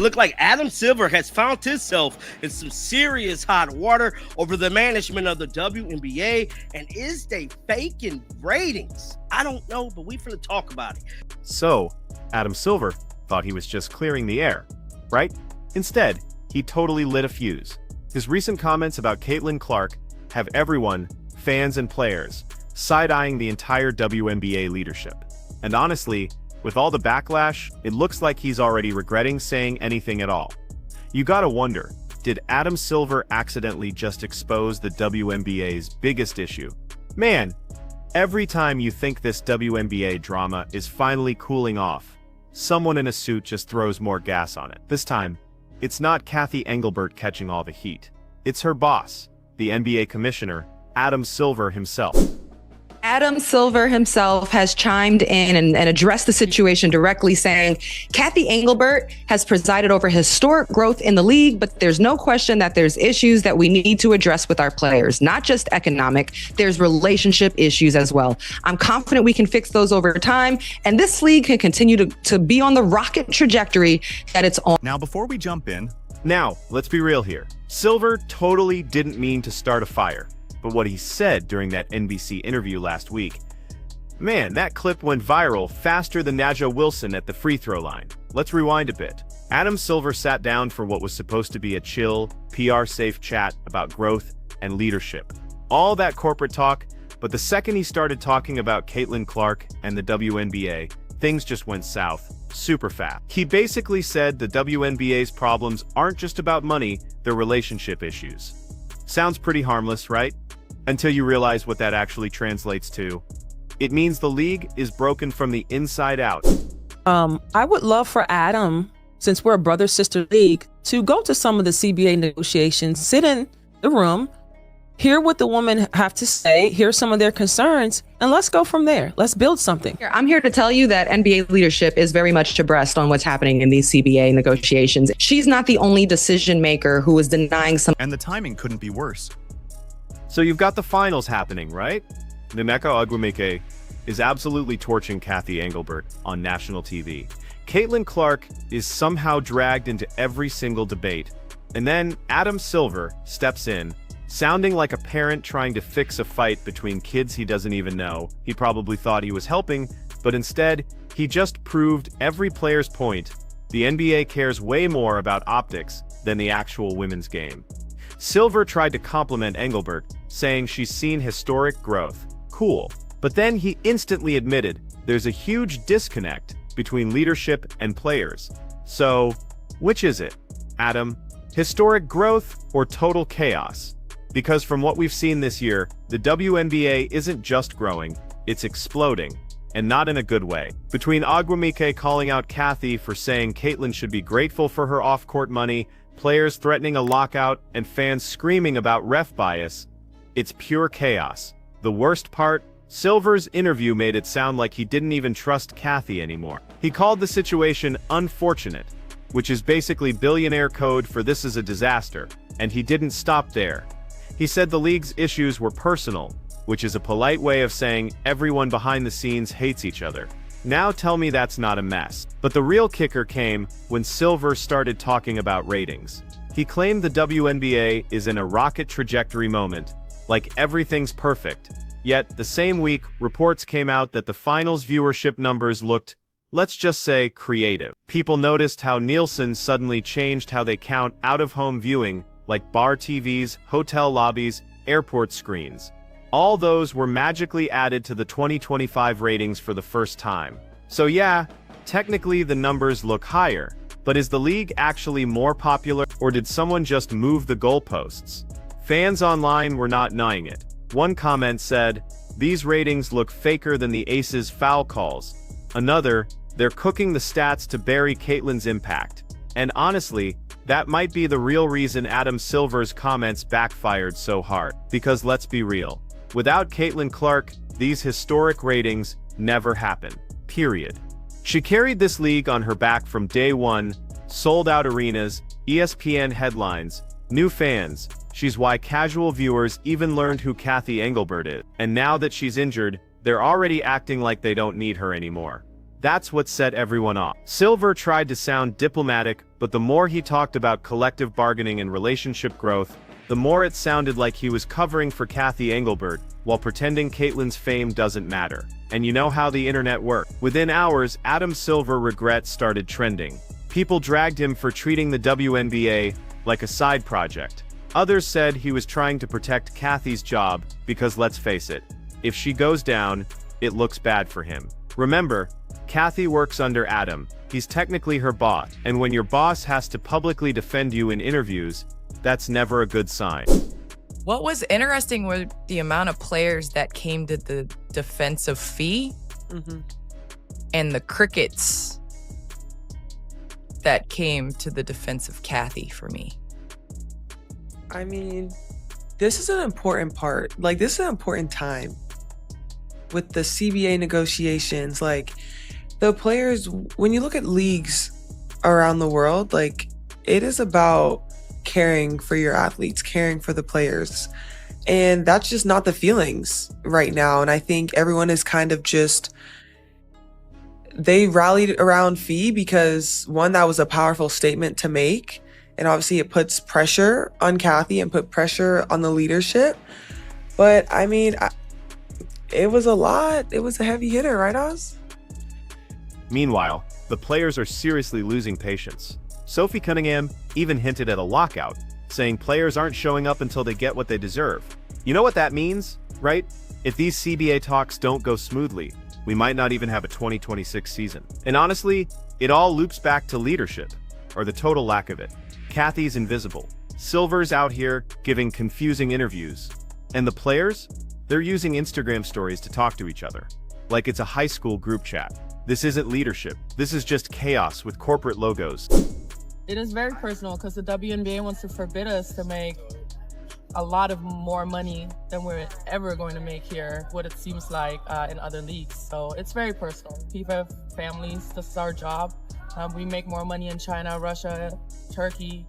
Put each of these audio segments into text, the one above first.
look like Adam Silver has found himself in some serious hot water over the management of the WNBA. And is they faking ratings? I don't know, but we finna talk about it. So, Adam Silver thought he was just clearing the air, right? Instead, he totally lit a fuse. His recent comments about Caitlin Clark have everyone, fans and players, side-eyeing the entire WNBA leadership. And honestly, with all the backlash, it looks like he's already regretting saying anything at all. You gotta wonder, did Adam Silver accidentally just expose the WNBA's biggest issue? Man, every time you think this WNBA drama is finally cooling off, someone in a suit just throws more gas on it. This time, it's not Cathy Engelbert catching all the heat. It's her boss, the NBA commissioner, Adam Silver himself. Adam Silver himself has chimed in and addressed the situation directly, saying Cathy Engelbert has presided over historic growth in the league, but there's no question that there's issues that we need to address with our players, not just economic, there's relationship issues as well. I'm confident we can fix those over time, and this league can continue to be on the rocket trajectory that it's on. Now, before we jump in, let's be real here. Silver totally didn't mean to start a fire. But what he said during that NBC interview last week, man, that clip went viral faster than Naja Wilson at the free throw line. Let's rewind a bit. Adam Silver sat down for what was supposed to be a chill, PR-safe chat about growth and leadership. All that corporate talk, but the second he started talking about Caitlin Clark and the WNBA, things just went south, super fast. He basically said the WNBA's problems aren't just about money, they're relationship issues. Sounds pretty harmless, right? Until you realize what that actually translates to. It means the league is broken from the inside out. I would love for Adam, since we're a brother-sister league, to go to some of the CBA negotiations, sit in the room, hear what the women have to say, hear some of their concerns, and let's go from there. Let's build something. I'm here to tell you that NBA leadership is very much abreast on what's happening in these CBA negotiations. She's not the only decision maker who is denying some. and the timing couldn't be worse. So you've got the finals happening, right? Nneka Ogwumike is absolutely torching Cathy Engelbert on national TV. Caitlin Clark is somehow dragged into every single debate. And then Adam Silver steps in, sounding like a parent trying to fix a fight between kids he doesn't even know. He probably thought he was helping, but instead, he just proved every player's point. The NBA cares way more about optics than the actual women's game. Silver tried to compliment Engelbert, saying she's seen historic growth. Cool. But then he instantly admitted there's a huge disconnect between leadership and players. So, which is it, Adam? Historic growth or total chaos? Because from what we've seen this year, the WNBA isn't just growing, it's exploding. And not in a good way. Between Ogwumike calling out Cathy for saying Caitlin should be grateful for her off-court money, players threatening a lockout, and fans screaming about ref bias, it's pure chaos. The worst part? Silver's interview made it sound like he didn't even trust Cathy anymore. He called the situation unfortunate, which is basically billionaire code for this is a disaster, and he didn't stop there. He said the league's issues were personal, which is a polite way of saying everyone behind the scenes hates each other. Now tell me that's not a mess. But the real kicker came when Silver started talking about ratings. He claimed the WNBA is in a rocket trajectory moment, like everything's perfect. Yet, the same week, reports came out that the finals viewership numbers looked, let's just say, creative. People noticed how Nielsen suddenly changed how they count out-of-home viewing, like bar TVs, hotel lobbies, airport screens. All those were magically added to the 2025 ratings for the first time. So yeah, technically the numbers look higher, but is the league actually more popular, or did someone just move the goalposts? Fans online were not denying it. One comment said, "These ratings look faker than the Aces' foul calls." Another, "They're cooking the stats to bury Caitlin's impact." And honestly, that might be the real reason Adam Silver's comments backfired so hard. Because let's be real. Without Caitlin Clark, these historic ratings never happen. Period. She carried this league on her back from day one, sold-out arenas, ESPN headlines, new fans. She's why casual viewers even learned who Cathy Engelbert is. And now that she's injured, they're already acting like they don't need her anymore. That's what set everyone off. Silver tried to sound diplomatic, but the more he talked about collective bargaining and relationship growth, the more it sounded like he was covering for Kathy Engelbert while pretending Caitlyn's fame doesn't matter. And you know how the internet works. Within hours, Adam Silver regret started trending. People dragged him for treating the WNBA like a side project. Others said he was trying to protect Kathy's job because, let's face it, if she goes down, it looks bad for him. Remember, Kathy works under Adam. He's technically her boss, and when your boss has to publicly defend you in interviews, that's never a good sign. What was interesting was the amount of players that came to the defense of Fee and the crickets that came to the defense of Kathy for me. I mean, this is an important part. Like, this is an important time with the CBA negotiations. Like, the players, when you look at leagues around the world, like, it is about caring for your athletes, caring for the players. And that's just not the feelings right now. And I think everyone is kind of just, they rallied around Fee because, one, that was a powerful statement to make. And obviously it puts pressure on Kathy and put pressure on the leadership. But I mean, it was a lot. It was a heavy hitter, right, Oz? Meanwhile, the players are seriously losing patience. Sophie Cunningham even hinted at a lockout, saying players aren't showing up until they get what they deserve. You know what that means, right? If these CBA talks don't go smoothly, we might not even have a 2026 season. And honestly, it all loops back to leadership, or the total lack of it. Kathy's invisible. Silver's out here giving confusing interviews. And the players? They're using Instagram stories to talk to each other. Like it's a high school group chat. This isn't leadership. This is just chaos with corporate logos. It is very personal because the WNBA wants to forbid us to make a lot of more money than we're ever going to make here, what it seems like in other leagues. So it's very personal. People have families. This is our job. We make more money in China, Russia, Turkey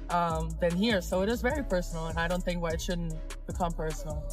than here. So it is very personal, and I don't think why it shouldn't become personal.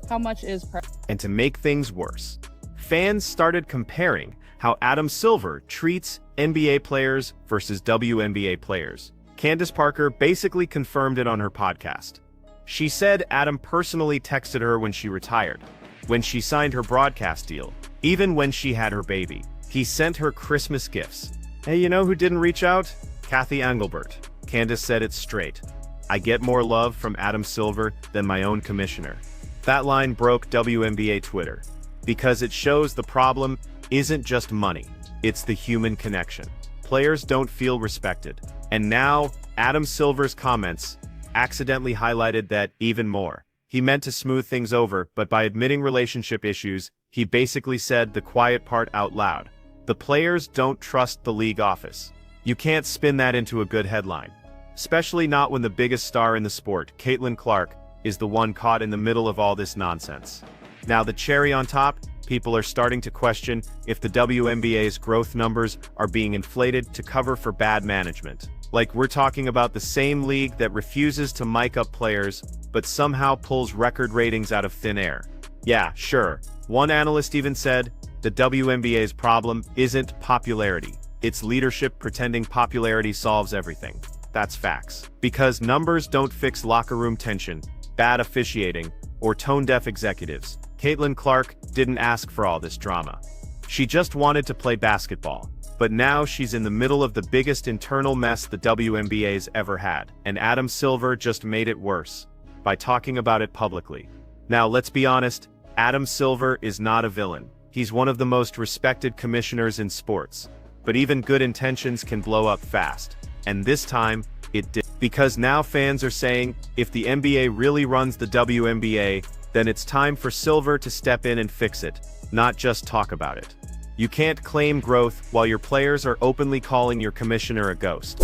How much is And to make things worse, fans started comparing how Adam Silver treats NBA players versus WNBA players. Candace Parker basically confirmed it on her podcast. She said Adam personally texted her when she retired, when she signed her broadcast deal, even when she had her baby. He sent her Christmas gifts. Hey, you know who didn't reach out? Kathy Engelbert. Candace said it straight. I get more love from Adam Silver than my own commissioner. That line broke WNBA Twitter, because it shows the problem isn't just money, it's the human connection. Players don't feel respected. And now, Adam Silver's comments accidentally highlighted that even more. He meant to smooth things over, but by admitting relationship issues, he basically said the quiet part out loud. The players don't trust the league office. You can't spin that into a good headline. Especially not when the biggest star in the sport, Caitlin Clark, is the one caught in the middle of all this nonsense. Now the cherry on top, people are starting to question if the WNBA's growth numbers are being inflated to cover for bad management. Like we're talking about the same league that refuses to mic up players, but somehow pulls record ratings out of thin air. Yeah, sure. One analyst even said, the WNBA's problem isn't popularity. It's leadership pretending popularity solves everything. That's facts. Because numbers don't fix locker room tension, bad officiating, or tone-deaf executives. Caitlin Clark didn't ask for all this drama. She just wanted to play basketball. But now she's in the middle of the biggest internal mess the WNBA's ever had. And Adam Silver just made it worse by talking about it publicly. Now let's be honest, Adam Silver is not a villain. He's one of the most respected commissioners in sports. But even good intentions can blow up fast. And this time, it did. Because now fans are saying, if the NBA really runs the WNBA, then it's time for Silver to step in and fix it, not just talk about it. You can't claim growth while your players are openly calling your commissioner a ghost.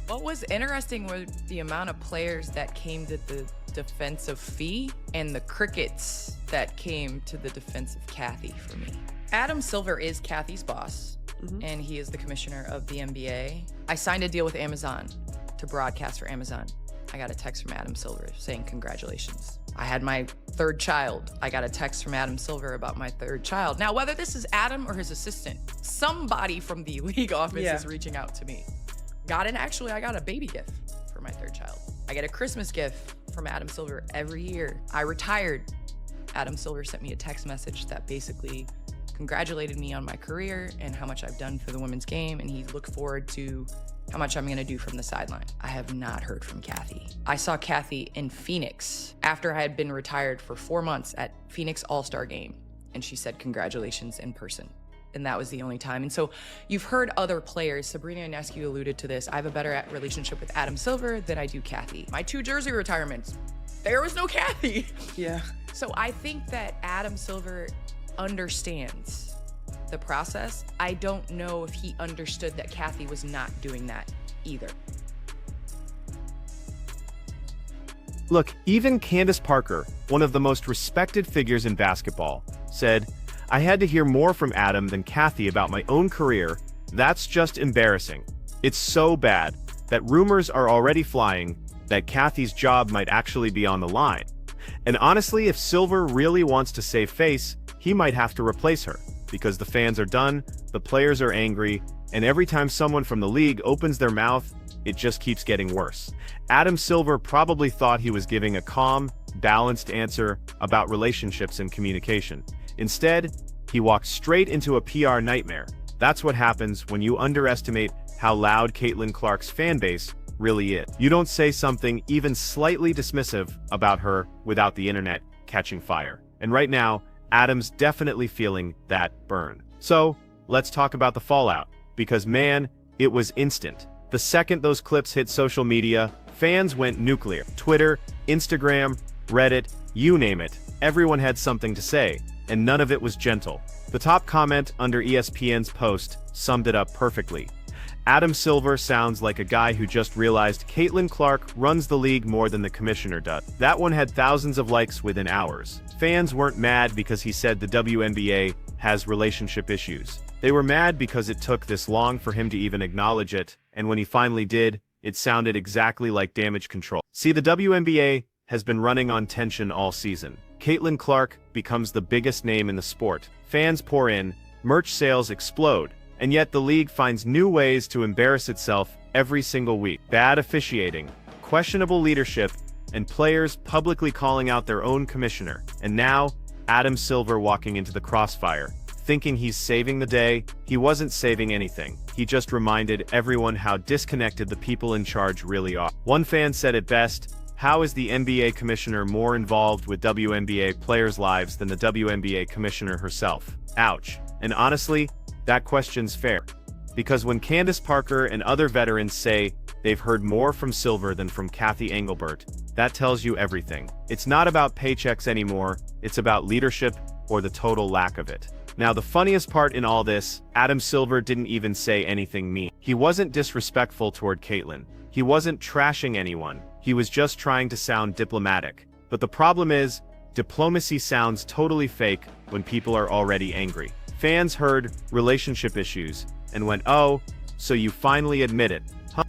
What was interesting was the amount of players that came to the defense of Fee and the crickets that came to the defense of Kathy for me. Adam Silver is Kathy's boss, and he is the commissioner of the NBA. I signed a deal with Amazon to broadcast for Amazon. I got a text from Adam Silver saying congratulations. I had my third child. I got a text from Adam Silver about my third child. Now, whether this is Adam or his assistant, somebody from the league office is reaching out to me. Actually, I got a baby gift for my third child. I get a Christmas gift from Adam Silver every year. I retired. Adam Silver sent me a text message that basically congratulated me on my career and how much I've done for the women's game, and he looked forward to how much I'm gonna do from the sideline. I have not heard from Kathy. I saw Kathy in Phoenix after I had been retired for 4 months at Phoenix All-Star Game, and she said congratulations in person. And that was the only time. And so you've heard other players, Sabrina Ionescu alluded to this, I have a better relationship with Adam Silver than I do Kathy. My 2 jersey retirements, there was no Kathy. Yeah. So I think that Adam Silver understands the process. I don't know if he understood that Kathy was not doing that either. Look, even Candace Parker, one of the most respected figures in basketball, said, "I had to hear more from Adam than Kathy about my own career. That's just embarrassing. It's so bad that rumors are already flying that Kathy's job might actually be on the line. And honestly, if Silver really wants to save face, he might have to replace her, because the fans are done, the players are angry, and every time someone from the league opens their mouth, it just keeps getting worse." Adam Silver probably thought he was giving a calm, balanced answer about relationships and communication. Instead, he walked straight into a PR nightmare. That's what happens when you underestimate how loud Caitlin Clark's fan base really is. You don't say something even slightly dismissive about her without the internet catching fire. And right now, Adam's definitely feeling that burn. So, let's talk about the fallout, because man, it was instant. The second those clips hit social media, fans went nuclear. Twitter, Instagram, Reddit, you name it, everyone had something to say, and none of it was gentle. The top comment under ESPN's post summed it up perfectly. Adam Silver sounds like a guy who just realized Caitlin Clark runs the league more than the commissioner does. That one had thousands of likes within hours. Fans weren't mad because he said the WNBA has relationship issues. They were mad because it took this long for him to even acknowledge it, and when he finally did, it sounded exactly like damage control. See, the WNBA has been running on tension all season. Caitlin Clark becomes the biggest name in the sport. Fans pour in, merch sales explode, and yet the league finds new ways to embarrass itself every single week. Bad officiating, questionable leadership, and players publicly calling out their own commissioner. And now, Adam Silver walking into the crossfire, thinking he's saving the day. He wasn't saving anything. He just reminded everyone how disconnected the people in charge really are. One fan said it best, "How is the NBA commissioner more involved with WNBA players' lives than the WNBA commissioner herself?" Ouch. And honestly, that question's fair. Because when Candace Parker and other veterans say they've heard more from Silver than from Kathy Engelbert, that tells you everything. It's not about paychecks anymore, it's about leadership or the total lack of it. Now, the funniest part in all this, Adam Silver didn't even say anything mean. He wasn't disrespectful toward Caitlin. He wasn't trashing anyone. He was just trying to sound diplomatic. But the problem is, diplomacy sounds totally fake when people are already angry. Fans heard relationship issues and went, "Oh, so you finally admit it."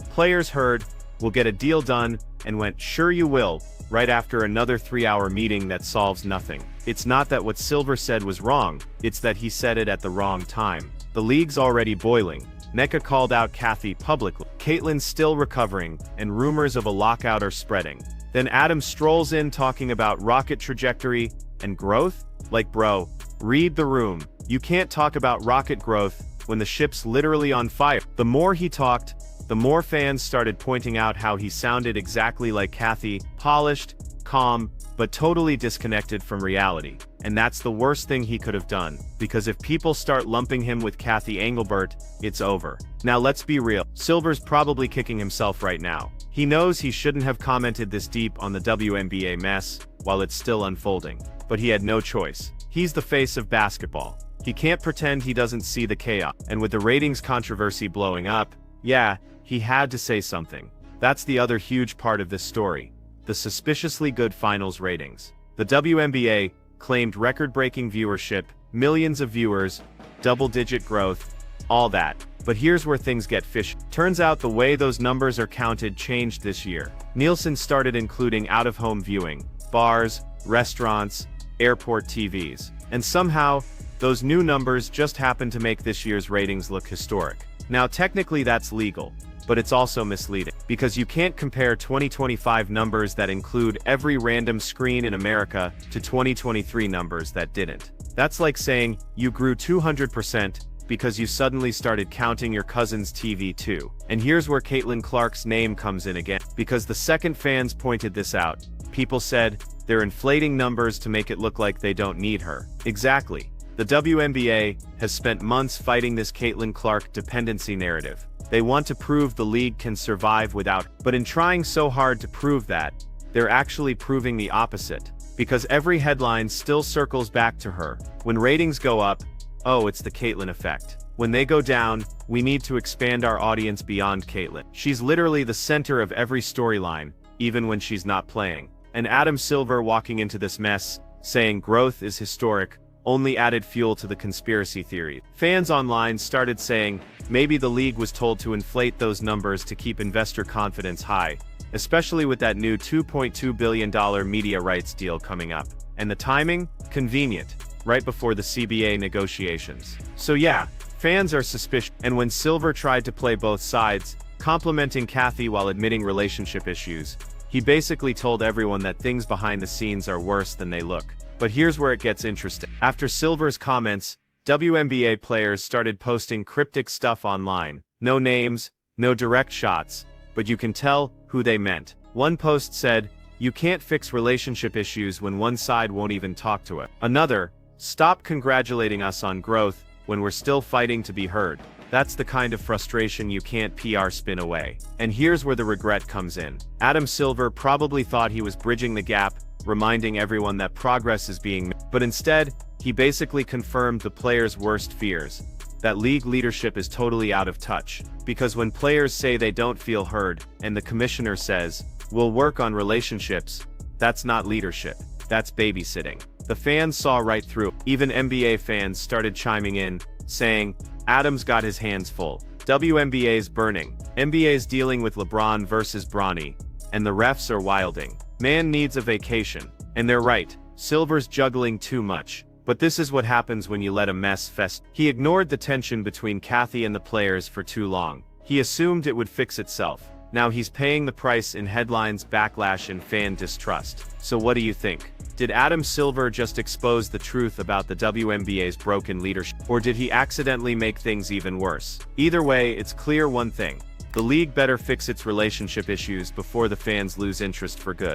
Players heard, "We'll get a deal done," and went, "Sure you will," right after another 3-hour meeting that solves nothing. It's not that what Silver said was wrong, it's that he said it at the wrong time. The league's already boiling. Nneka called out Kathy publicly. Caitlin's still recovering, and rumors of a lockout are spreading. Then Adam strolls in talking about rocket trajectory and growth? Like, bro, read the room. You can't talk about rocket growth when the ship's literally on fire. The more he talked, the more fans started pointing out how he sounded exactly like Kathy, polished, calm, but totally disconnected from reality. And that's the worst thing he could have done, because if people start lumping him with Kathy Engelbert, it's over. Now let's be real, Silver's probably kicking himself right now. He knows he shouldn't have commented this deep on the WNBA mess while it's still unfolding, but he had no choice. He's the face of basketball. He can't pretend he doesn't see the chaos. And with the ratings controversy blowing up, yeah, he had to say something. That's the other huge part of this story. The suspiciously good finals ratings. The WNBA claimed record-breaking viewership, millions of viewers, double-digit growth, all that. But here's where things get fishy. Turns out the way those numbers are counted changed this year. Nielsen started including out-of-home viewing, bars, restaurants, airport TVs. And somehow, those new numbers just happen to make this year's ratings look historic. Now technically that's legal, but it's also misleading, because you can't compare 2025 numbers that include every random screen in America to 2023 numbers that didn't. That's like saying, you grew 200% because you suddenly started counting your cousin's TV too. And here's where Caitlin Clark's name comes in again, because the second fans pointed this out, people said, they're inflating numbers to make it look like they don't need her. Exactly. The WNBA has spent months fighting this Caitlin Clark dependency narrative. They want to prove the league can survive without her. But in trying so hard to prove that, they're actually proving the opposite. Because every headline still circles back to her. When ratings go up, oh, it's the Caitlin effect. When they go down, we need to expand our audience beyond Caitlin. She's literally the center of every storyline, even when she's not playing. And Adam Silver walking into this mess, saying growth is historic, only added fuel to the conspiracy theory. Fans online started saying, maybe the league was told to inflate those numbers to keep investor confidence high, especially with that new $2.2 billion media rights deal coming up. And the timing? Convenient, right before the CBA negotiations. So yeah, fans are suspicious. And when Silver tried to play both sides, complimenting Kathy while admitting relationship issues, he basically told everyone that things behind the scenes are worse than they look. But here's where it gets interesting. After Silver's comments, WNBA players started posting cryptic stuff online. No names, no direct shots, but you can tell who they meant. One post said, "You can't fix relationship issues when one side won't even talk to it." Another, "Stop congratulating us on growth when we're still fighting to be heard." That's the kind of frustration you can't PR spin away. And here's where the regret comes in. Adam Silver probably thought he was bridging the gap, reminding everyone that progress is being made. But instead, he basically confirmed the players' worst fears, that league leadership is totally out of touch. Because when players say they don't feel heard, and the commissioner says, "We'll work on relationships," that's not leadership, that's babysitting. The fans saw right through. Even NBA fans started chiming in, saying, Adam's got his hands full. WNBA's burning. NBA's dealing with LeBron versus Bronny. And the refs are wilding. Man needs a vacation. And they're right. Silver's juggling too much. But this is what happens when you let a mess fester. He ignored the tension between Kathy and the players for too long. He assumed it would fix itself. Now he's paying the price in headlines, backlash, and fan distrust. So what do you think? Did Adam Silver just expose the truth about the WNBA's broken leadership? Or did he accidentally make things even worse? Either way, it's clear one thing. The league better fix its relationship issues before the fans lose interest for good.